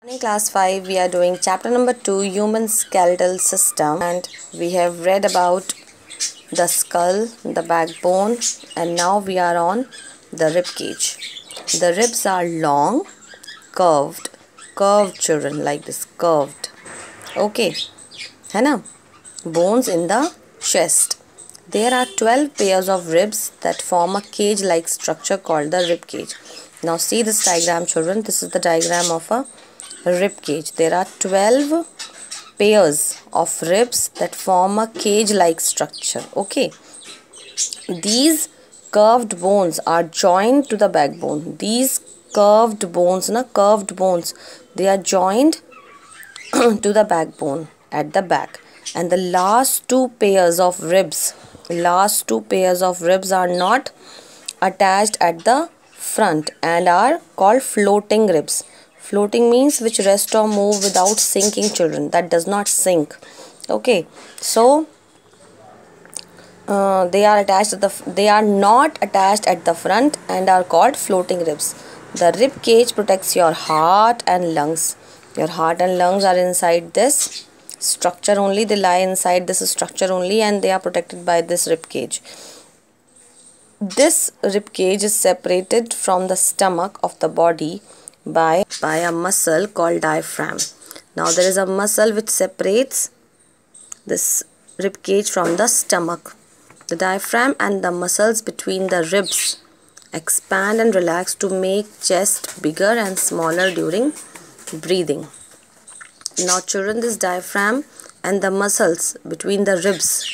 In class 5 we are doing chapter number 2, human skeletal system, and we have read about the skull, the backbone, and now we are on the rib cage. The ribs are long, curved children, like this, curved. Okay, है ना? Bones in the chest. There are 12 pairs of ribs that form a cage-like structure called the rib cage. Now see this diagram, children. This is the diagram of a rib cage. There are 12 pairs of ribs that form a cage-like structure. Okay. These curved bones are joined to the backbone. These curved bones, they are joined to the backbone at the back. And the last two pairs of ribs are not attached at the front and are called floating ribs. Floating means which rest or move without sinking, children. That does not sink. Okay, so they are not attached at the front and are called floating ribs. The rib cage protects your heart and lungs. Your heart and lungs are inside this structure only. They lie inside this structure only, and they are protected by this rib cage. This rib cage is separated from the stomach of the body by a muscle called diaphragm. Now there is a muscle which separates this rib cage from the stomach. The diaphragm and the muscles between the ribs expand and relax to make chest bigger and smaller during breathing. Now children, this diaphragm and the muscles between the ribs,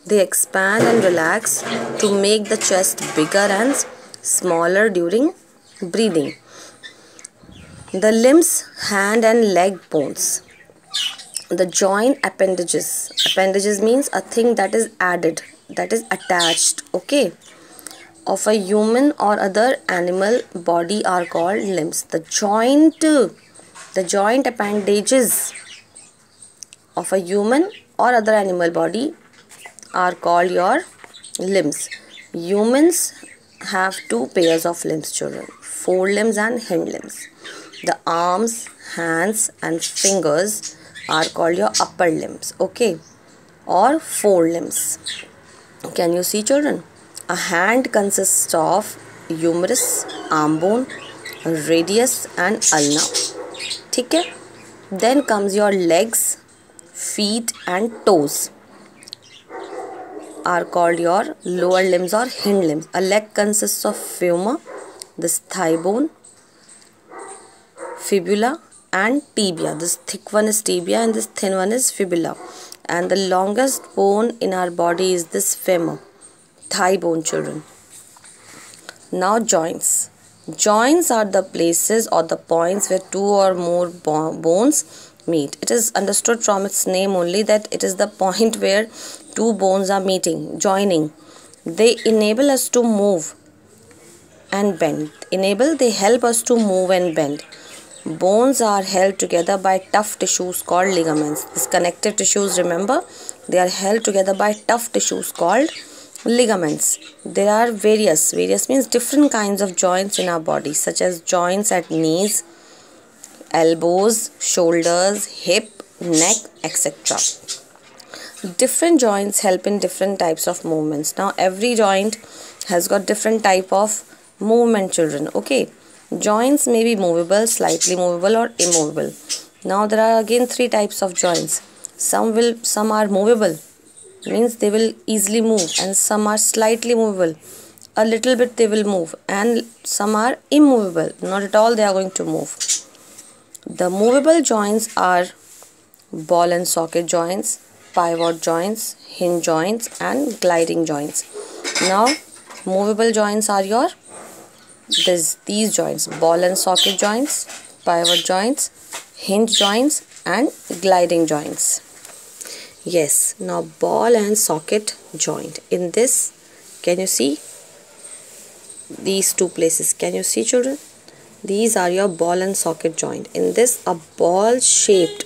they expand and relax to make the chest bigger and smaller during breathing. The limbs, hand and leg bones. The joint appendages. Appendages means a thing that is added, that is attached, okay, of a human or other animal body are called limbs. The joint appendages of a human or other animal body are called your limbs. Humans have two pairs of limbs, children, forelimbs and hind limbs. The arms, hands and fingers are called your upper limbs, okay, or forelimbs. Can you see, children? A hand consists of humerus, arm bone, radius and ulna. ठीक है? Then comes your legs, feet and toes are called your lower limbs or hind limbs. A leg consists of femur, this thigh bone, fibula and tibia. This thick one is tibia and this thin one is fibula. And the longest bone in our body is this femur, thigh bone, children. Now joints. Joints are the places or the points where two or more bones meet. It is understood from its name only that it is the point where two bones are meeting, joining. They enable us to move and bend. They help us to move and bend. Bones are held together by tough tissues called ligaments. These connective tissues, remember, they are held together by tough tissues called ligaments. There are various means different kinds of joints in our body, such as joints at knees, elbows, shoulders, hip, neck, etc. Different joints help in different types of movements. Now every joint has got different type of movement, children, okay. Joints may be movable, slightly movable or immovable. Now there are again three types of joints. Some are movable, means they will easily move, and some are slightly movable, a little bit they will move, and some are immovable, not at all they are going to move. The movable joints are ball and socket joints, pivot joints, hinge joints and gliding joints. Now movable joints are your these joints: ball and socket joints, pivot joints, hinge joints and gliding joints. Yes, now ball and socket joint. In this, can you see these two places? Can you see, children? These are your ball and socket joint. In this, a ball shaped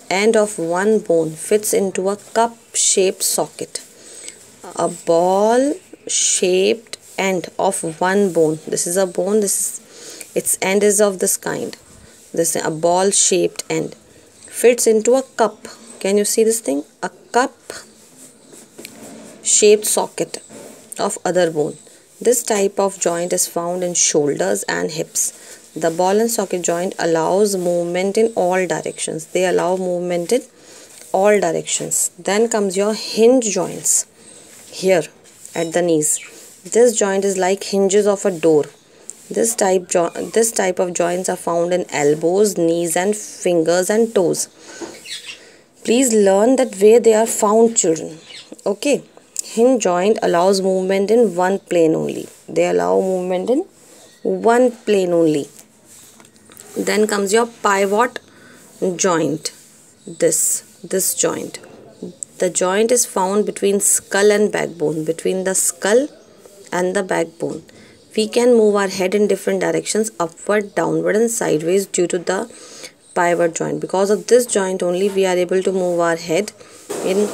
end of one bone fits into a cup shaped socket. A ball shaped end of one bone. This is a bone, its end is of this kind. This is a ball shaped end. Fits into a cup. Can you see this thing? A cup shaped socket of other bone. This type of joint is found in shoulders and hips. The ball and socket joint allows movement in all directions. They allow movement in all directions. Then comes your hinge joints here at the knees. This joint is like hinges of a door. This type of joints are found in elbows, knees and fingers and toes. Please learn that where they are found, children. Okay. Hinge joint allows movement in one plane only. They allow movement in one plane only. Then comes your pivot joint. This joint. The joint is found between skull and backbone. Between the skull and the backbone. We can move our head in different directions, upward, downward and sideways due to the pivot joint. Because of this joint only we are able to move our head in